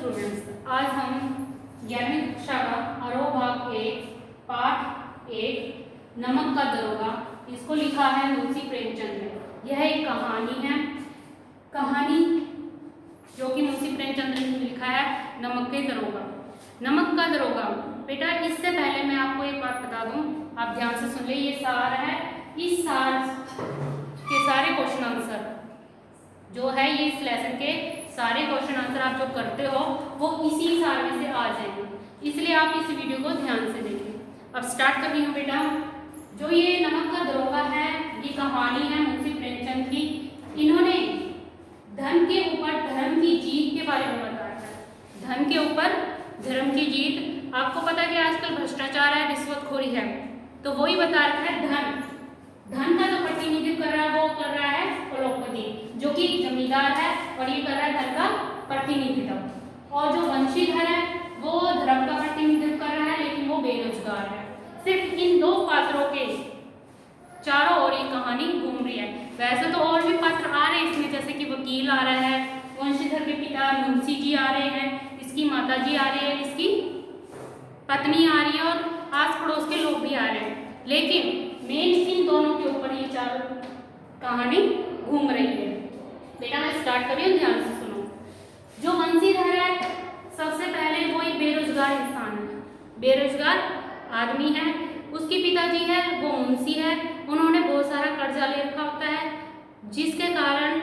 Students, आज हम 11वीं कक्षा का आरोह भाग 1 पाठ 1 नमक का दरोगा, इसको लिखा है मुंशी प्रेमचंद ने। यह एक कहानी है, कहानी जो कि मुंशी प्रेमचंद ने लिखा है, नमक के दरोगा। नमक का दरोगा बेटा, इससे पहले मैं आपको एक बात बता दूं, आप ध्यान से सुन ले। ये सार है, इस सार के सारे क्वेश्चन आंसर जो है, ये इस लेसन के सारे क्वेश्चन आंसर आप जो करते हो वो इसी सार में से आ जाएंगे, इसलिए आप इस वीडियो को ध्यान से देखिए। अब स्टार्ट कर रही हूँ बेटा। जो ये नमक का दरोगा है, ये कहानी है मुंशी प्रेमचंद की। इन्होंने धन के ऊपर धर्म की जीत के बारे में बताया है। धन के ऊपर धर्म की जीत। आपको पता है कि आजकल भ्रष्टाचार है, रिश्वतखोरी है, तो वही बता रखा है। धन का जो प्रतिनिधित्व कर रहा है वो कर रहा है करोड़पति, जो कि जमींदार है, और ये कर रहा है धन का प्रतिनिधित्व। और जो वंशीधर है वो धर्म का प्रतिनिधित्व कर रहा है, लेकिन वो बेरोजगार है। सिर्फ इन दो पात्रों के चारों ओर ये कहानी घूम रही है। वैसे तो और भी पात्र आ रहे हैं इसमें, जैसे कि वकील आ रहा है, वंशीधर के पिता मुंशी जी आ रहे हैं, इसकी माता जी आ रही है, इसकी पत्नी आ रही है, और आस पड़ोस के लोग भी आ रहे हैं। लेकिन मेन इन दोनों के ऊपर ये चारों कहानी घूम रही है। बेटा मैं स्टार्ट कर रही हूँ, ध्यान से सुनो। जो वंशीधर है, सबसे पहले वो एक बेरोजगार इंसान है, बेरोजगार आदमी है। उसके पिताजी है वो मुंशी है, उन्होंने बहुत सारा कर्जा ले रखा होता है, जिसके कारण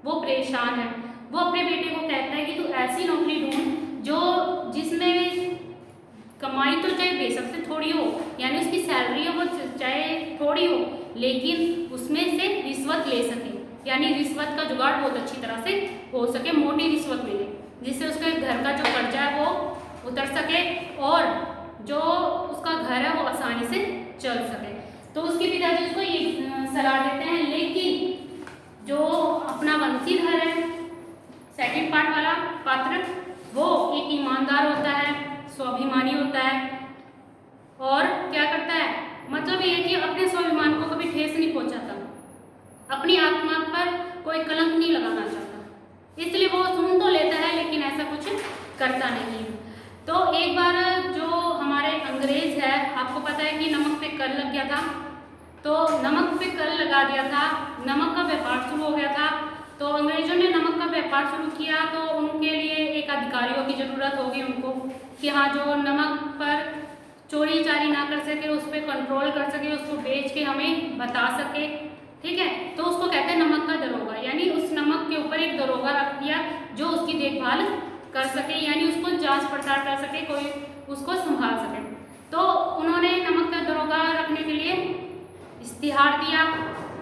वो परेशान है। वो अपने बेटे को कहता है कि तू ऐसी नौकरी ढूंढ जो जिसमें कमाई तो चाहे बेशक से थोड़ी हो, यानी उसकी सैलरी हो वो चाहे थोड़ी हो, लेकिन उसमें से रिश्वत ले सके, यानी रिश्वत का जुगाड़ बहुत अच्छी तरह से हो सके, मोटी रिश्वत मिले, जिससे उसके घर का जो कर्जा है वो उतर सके और जो उसका घर है वो आसानी से चल सके। तो उसके पिताजी उसको ये सलाह देते हैं। लेकिन जो अपना वंशीधर है, सेकंड पार्ट वाला पात्र, वो एक ईमानदार होता है, स्वाभिमानी होता है, और क्या करता है, मतलब ये कि अपने स्वाभिमान को कभी ठेस नहीं पहुंचाता, अपनी आत्मा पर कोई कलंक नहीं लगाना चाहता, इसलिए वो सुन तो लेता है लेकिन ऐसा कुछ करता नहीं। तो एक बार जो हमारे अंग्रेज है, आपको पता है कि नमक पे कर लग गया था, तो नमक पे कर लगा दिया था, नमक का व्यापार शुरू हो गया था। तो अंग्रेजों ने नमक का व्यापार शुरू किया, तो उनके लिए एक अधिकारियों की जरूरत होगी उनको, कि हाँ जो नमक पर चोरी चारी ना कर सके, उस पर कंट्रोल कर सके, उसको बेच के हमें बता सके, ठीक है। तो उसको कहते हैं नमक का दरोगा, यानी उस नमक के ऊपर एक दरोगा रख दिया जो उसकी देखभाल कर सके, यानी उसको जांच पड़ताल कर सके, कोई उसको संभाल सके। तो उन्होंने नमक का दरोगा रखने के लिए इश्तिहार दिया।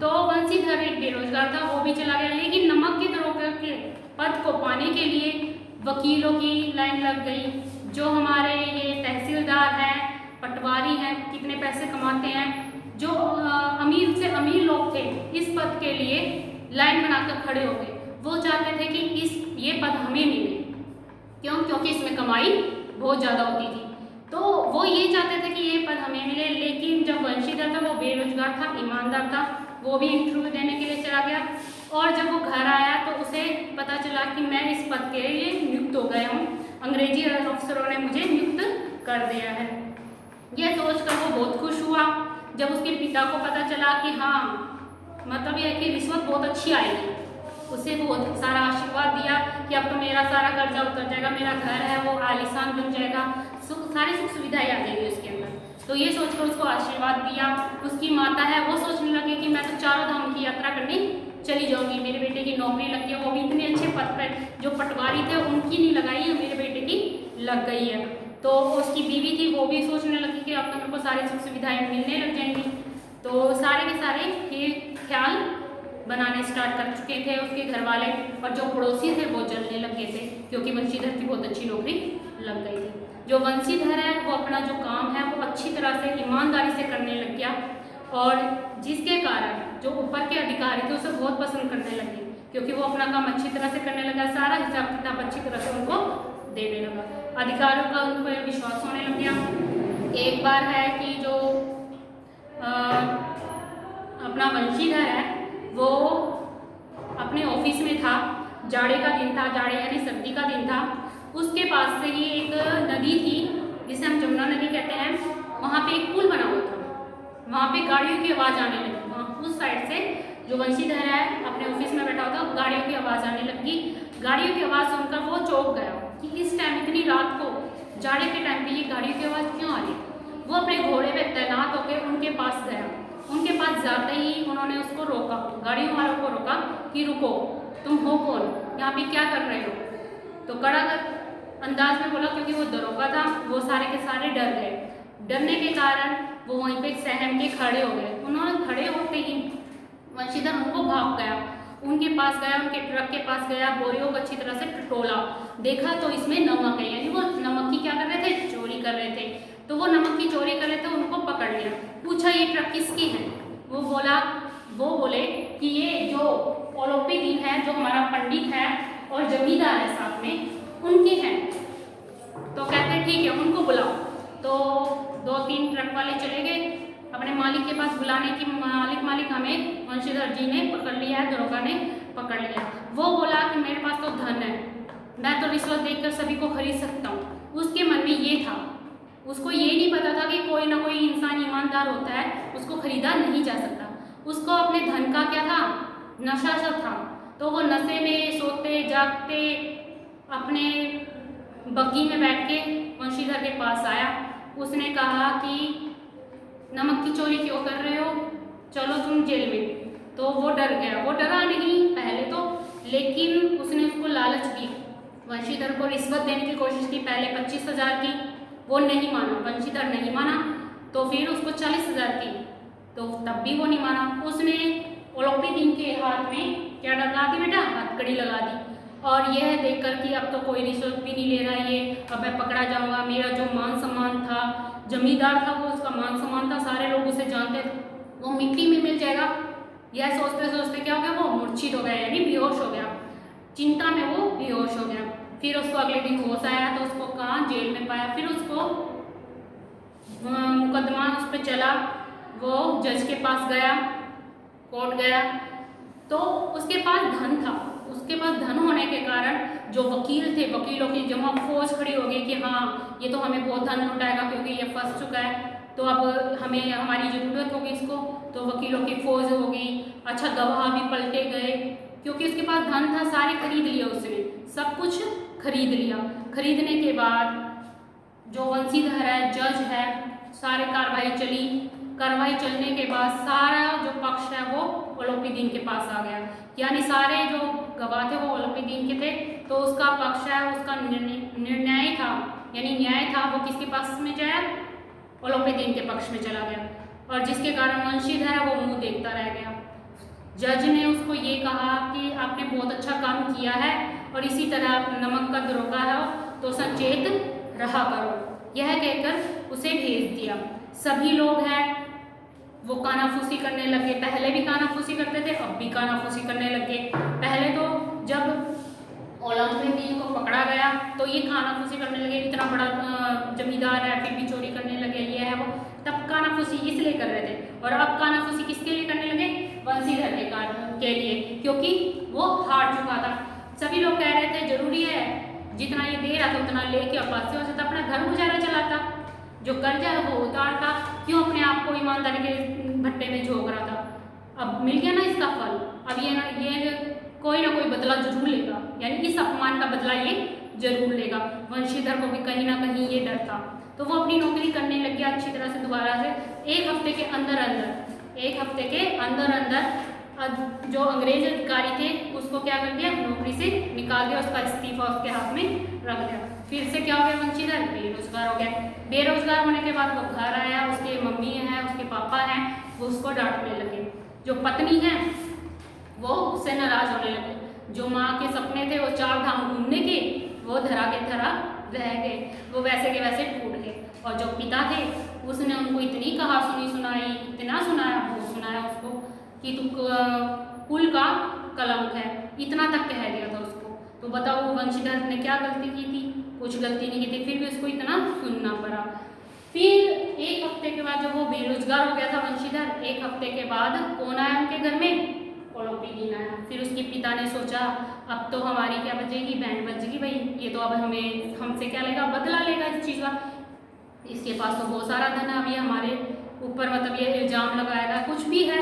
तो वंशीधर एक बेरोजगार था, वो भी चला गया। लेकिन नमक के दरोगा के पद को पाने के लिए वकीलों की लाइन लग गई। जो हमारे ये तहसीलदार हैं, पटवारी हैं, कितने पैसे कमाते हैं, जो अमीर से अमीर लोग थे, इस पद के लिए लाइन बनाकर खड़े हो गए। वो चाहते थे कि ये पद हमें मिले, क्यों? क्योंकि इसमें कमाई बहुत ज़्यादा होती थी, तो वो ये चाहते थे कि ये पद हमें मिले। लेकिन जब वंशीधर था वो बेरोजगार था, ईमानदार था, वो भी इंटरव्यू देने के लिए चला गया, और जब वो घर आया तो उसे पता चला कि मैं इस पद के लिए नियुक्त हो गया हूँ, अंग्रेजी अफसरों ने मुझे नियुक्त कर दिया है। यह सोचकर वो बहुत खुश हुआ। जब उसके पिता को पता चला कि हाँ, मतलब यह कि रिश्वत बहुत अच्छी आएगी, उसे बहुत सारा आशीर्वाद दिया कि अब तो मेरा सारा कर्जा उतर जाएगा, मेरा घर है वो आलीशान बन जाएगा, सारी सुख सुविधाएं आ जाएंगी उसके अंदर। तो ये सोचकर उसको आशीर्वाद दिया। उसकी माता है वो सोचने लगी कि मैं तो चारों धाम की यात्रा करने चली जाऊंगी, मेरे बेटे की नौकरी लग गई है, वो भी इतने अच्छे पद पर, जो पटवारी थे उनकी नहीं लगाई है, मेरे बेटे की लग गई है। तो उसकी बीवी थी, वो भी सोचने लगी कि अब तो मेरे को सारी सुख सुविधाएं मिलने लग जाएंगी। तो सारे के सारे ये ख्याल बनाने स्टार्ट कर चुके थे उसके घर वाले, और जो पड़ोसी थे वो जलने लग गए थे, क्योंकि वंशीधर की बहुत अच्छी नौकरी लग गई थी। जो वंशीधर है वो अपना जो काम है वो अच्छी तरह से ईमानदारी से करने लग गया, और जिसके कारण जो ऊपर के अधिकारी थे उसे बहुत पसंद करने लगे, क्योंकि वो अपना काम अच्छी तरह से करने लगा, सारा हिसाब किताब अच्छी तरह से उनको देने लगा, अधिकारियों का उन पर विश्वास होने लग गया। एक बार है कि जो अपना वंशीधर है वो अपने ऑफिस में था, जाड़े का दिन था, जाड़े यानी सर्दी का दिन था, उसके पास से ही एक नदी थी जिसे हम जमुना नदी कहते हैं, वहाँ पे एक पुल बना हुआ था, वहाँ पे गाड़ियों की आवाज़ आने लगी। वहाँ उस साइड से जो वंशीधर है अपने ऑफिस में बैठा होता, गाड़ियों की आवाज़ आने लगी। गाड़ियों की आवाज़ सुनकर वो चौंक गया कि इस टाइम इतनी रात को जाड़े के टाइम पे ये गाड़ियों की आवाज़ क्यों आ रही। वो अपने घोड़े पे तैनात होकर उनके पास गया। उनके पास जाते ही उन्होंने उसको रोका, गाड़ियों वालों को रोका कि रुको, तुम हो कौन, यहाँ पे क्या कर रहे हो। तो कड़ा अंदाज में बोला, क्योंकि वो दरोगा था, वो सारे के सारे डर गए। डरने के कारण वो वहीं पे सहम के खड़े हो गए। उन्होंने खड़े होते ही वंशीधर उनको भाग गया, उनके पास गया, उनके ट्रक के पास गया, बोरियों को अच्छी तरह से टटोला, देखा तो इसमें नमक है, यानी वो नमक की क्या कर रहे थे, चोरी कर रहे थे। तो वो नमक की चोरी कर रहे थे, उनको पकड़ लिया। पूछा ये ट्रक किसकी है। वो बोले कि ये जो ओलोपी दीन है, जो हमारा पंडित है और जमींदार है साथ में, उनकी है। तो कहते ठीक है, उनको बुलाओ। तो 2-3 ट्रक वाले चले गए अपने मालिक के पास बुलाने की, मालिक हमें वंशीधर जी ने पकड़ लिया है, दरोगा ने पकड़ लिया। वो बोला कि मेरे पास तो धन है, मैं तो रिश्वत देकर सभी को खरीद सकता हूँ। उसके मन में ये था, उसको ये नहीं पता था कि कोई ना कोई इंसान ईमानदार होता है, उसको खरीदा नहीं जा सकता। उसको अपने धन का क्या था, नशा सा था। तो वो नशे में सोते जागते अपने बग्गी में बैठ के वंशीधर के पास आया। उसने कहा कि नमक की चोरी क्यों कर रहे हो, चलो तुम जेल में। तो वो डर गया, वो डरा नहीं पहले तो, लेकिन उसने उसको लालच दी, वंशीधर को रिश्वत देने की कोशिश की। पहले 25,000 की, वो नहीं माना, वंशीधर नहीं माना। तो फिर उसको 40,000 की, तो तब भी वो नहीं माना। उसने ओलोपी दीन के हाथ में क्या लगा दी बेटा, हथकड़ी लगा दी। और यह देखकर कि अब तो कोई रिश्वत भी नहीं ले रहा ये, अब मैं पकड़ा जाऊंगा, मेरा जो मान सम्मान था, जमींदार था वो, उसका मान सम्मान था, सारे लोग उसे जानते थे, वो मिट्टी में मिल जाएगा। यह सोचते सोचते क्या हो गया, वो मूर्छित हो गया, यानी बेहोश हो गया। चिंता में वो बेहोश हो गया। फिर उसको अगले दिन होश आया तो उसको कहाँ, जेल में पाया। फिर उसको मुकदमा उस पर चला, वो जज के पास गया, कोर्ट गया। तो उसके पास धन था, उसके पास धन होने के कारण जो वकील थे, वकीलों की जमा फौज खड़ी हो गई कि हाँ ये तो हमें बहुत धन लुटाएगा क्योंकि ये फंस चुका है, तो अब हमें हमारी ज़रूरत होगी इसको। तो वकीलों की फौज हो गई, अच्छा गवाह भी पलटे गए, क्योंकि उसके पास धन था, सारे खरीद लिया उसने, सब कुछ खरीद लिया। खरीदने के बाद जो वंशीधर है, जज है, सारे कार्रवाई चली। कार्रवाई चलने के बाद सारा जो पक्ष है वो ओलोपी दीन के पास आ गया, यानी सारे जो गवाह थे वो ओलोपी दीन के थे। तो उसका पक्ष है, उसका निर्णय था, यानी न्याय था, वो किसके पास में जाया, ओलोपी दीन के पक्ष में चला गया। और जिसके कारण वंशीधर है वो मुंह देखता रह गया। जज ने उसको ये कहा कि आपने बहुत अच्छा काम किया है और इसी तरह आप नमक का दरोगा है तो सचेत रहा करो, यह कहकर उसे भेज दिया। सभी लोग हैं वो कानाफूसी करने लगे, पहले भी कानाफूसी करते थे, अब भी कानाफूसी करने लगे। पहले तो जब ओलोपी दीन को पकड़ा गया तो ये कानाफूसी करने लगे, इतना बड़ा जमींदार है फिर भी चोरी करने लगे, ये है वो, तब कानाफूसी इसलिए कर रहे थे। और अब कानाफूसी किसके लिए करने लगे, वंशीधर के लिए, क्योंकि वो हार चुका था। सभी लोग कह रहे थे जरूरी है जितना ये दे रहा था उतना लेके और पास से तो अपना घर गुजारा चलाता, जो कर्जा है वो उतारता, क्यों अपने आप को ईमानदारी के भट्टे में झोंक रहा था। अब मिल गया ना इसका फल, अब ये कोई ना कोई बदला जरूर लेगा, यानी इस अपमान का बदला ये जरूर लेगा। वंशीधर को भी कहीं ना कहीं ये डर था, तो वो अपनी नौकरी करने लग गया अच्छी तरह से दोबारा से। एक हफ्ते के अंदर अंदर जो अंग्रेज अधिकारी थे उसको क्या कर दिया, नौकरी से निकाल दिया, उसका इस्तीफा उसके हाथ में रख दिया। फिर से क्या हो गया, वंशीधर बेरोजगार हो गया। बेरोजगार होने के बाद वो घर आया, उसके मम्मी हैं, उसके पापा हैं, वो उसको डांटने लगे। जो पत्नी है वो उससे नाराज होने लगे। जो माँ के सपने थे वो 4 धाम घूमने के, वो धरा के धरा रह गए, वो वैसे के वैसे टूट गए। और जो पिता थे उसने उनको इतनी कहा सुनाई, इतना सुनाया, बहुत सुनाया उसको कि तू कुल का कलंक है, इतना तक कह दिया था उसको। तो बताओ वंशीधर ने क्या गलती की थी, कुछ गलती नहीं की थी, फिर भी उसको इतना सुनना पड़ा। फिर 1 हफ्ते के बाद जब वो बेरोजगार हो गया था वंशीधर, 1 हफ्ते के बाद कौन आया उनके घर में, ओलोपी दीन आया। फिर उसके पिता ने सोचा अब तो हमारी क्या बचेगी, बैंड बजेगी भाई, ये लेके तो अब हमें हमसे क्या लेगा, बदला लेगा इस चीज़ का। इसके पास तो बहुत सारा धन है, अभी हमारे ऊपर मतलब ये इल्ज़ाम लगाएगा, कुछ भी है,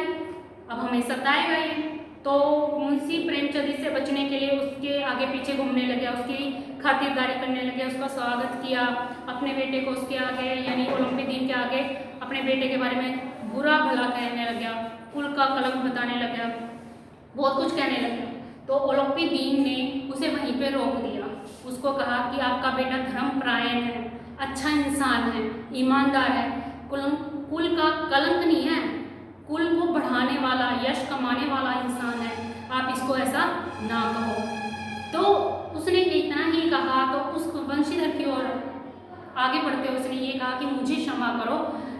अब हमें सताएगा ये। तो मुंशी प्रेमचंद इससे बचने के लिए उसके आगे पीछे घूमने लगे, उसकी खातिरदारी करने लगे, उसका स्वागत किया, अपने बेटे को उसके आगे यानी ओलंपिक दिन के आगे अपने बेटे के बारे में बुरा भला कहने लगा, कुल का कलंक बताने लगा, बहुत कुछ कहने लगा। तो ओलंपिक दिन ने उसे वहीं पे रोक दिया, उसको कहा कि आपका बेटा धर्मपरायण है, अच्छा इंसान है, ईमानदार है, कुल का कलंक नहीं है, कुल को बढ़ाने वाला, यश कमाने वाला इंसान है, आप इसको ऐसा ना कहो। तो उसने इतना ही कहा तो उस वंशीधर की ओर आगे बढ़ते हुए उसने ये कहा कि मुझे क्षमा करो,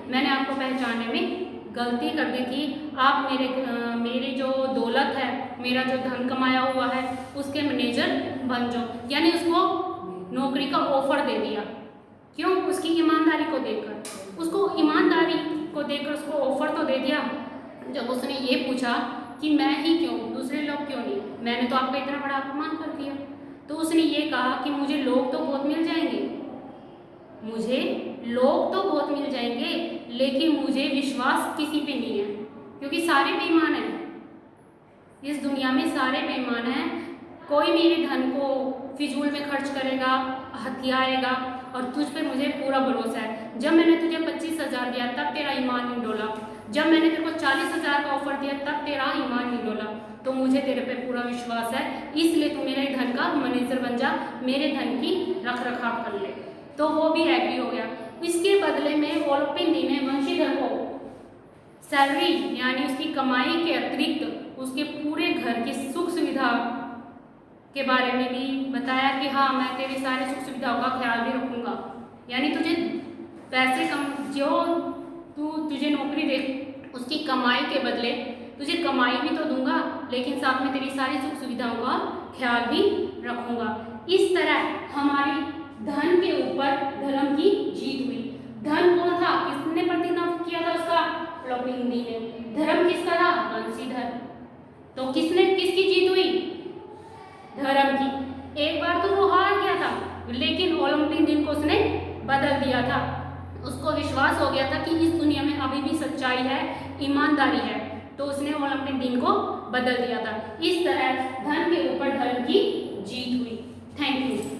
मैंने आपको पहचानने में गलती कर दी थी, आप मेरी जो दौलत है, मेरा जो धन कमाया हुआ है उसके मैनेजर बन जाओ, यानी उसको नौकरी का ऑफर दे दिया। क्यों? उसकी ईमानदारी को देखकर, उसको ईमानदारी को देखकर उसको ऑफर तो दे दिया। जब उसने ये पूछा कि मैं ही क्यों, दूसरे लोग क्यों नहीं, मैंने तो आपका इतना बड़ा अपमान कर दिया, तो उसने ये कहा कि मुझे लोग तो बहुत मिल जाएंगे, मुझे लोग तो बहुत मिल जाएंगे, लेकिन मुझे विश्वास किसी पे नहीं है, क्योंकि सारे बेईमान हैं, इस दुनिया में सारे बेईमान हैं। कोई मेरे धन को फिजूल में खर्च करेगा, हथियाएगा, और तुझ पे मुझे पूरा भरोसा है। जब मैंने तुझे 25,000 दिया तब तेरा ईमान नहीं डोला, जब मैंने तेरे को 40,000 का ऑफर दिया तब तेरा ईमान नहीं डोला, तो मुझे तेरे पे पूरा विश्वास है, इसलिए तू मेरे धन का मैनेजर बन जा, मेरे धन की रख रखाव कर ले। तो वो भी एग्री हो गया। इसके बदले में ओलंपिक दिन ने वंशीधर को सैलरी यानी उसकी कमाई के अतिरिक्त उसके पूरे घर की सुख सुविधा के बारे में भी बताया कि हाँ, मैं तेरी सारी सुख सुविधाओं का ख्याल भी रखूँगा, यानी तुझे पैसे कम जो तुझे नौकरी दे उसकी कमाई के बदले तुझे कमाई भी तो दूंगा, लेकिन साथ में तेरी सारी सुख सुविधाओं का ख्याल भी रखूँगा। इस तरह हमारी धन के ऊपर धर्म की जीत हुई। धन कौन था, किसने प्रतिज्ञा किया था उसका, ओलंपिक दिन ने। धर्म किसका था, वंशीधर। तो किसकी जीत हुई, धर्म की। एक बार तो वो हार गया था, लेकिन ओलंपिक दिन को उसने बदल दिया था। उसको विश्वास हो गया था कि इस दुनिया में अभी भी सच्चाई है, ईमानदारी है, तो उसने ओलंपिक दिन को बदल दिया था। इस तरह धन के ऊपर धर्म की जीत हुई। Thank you.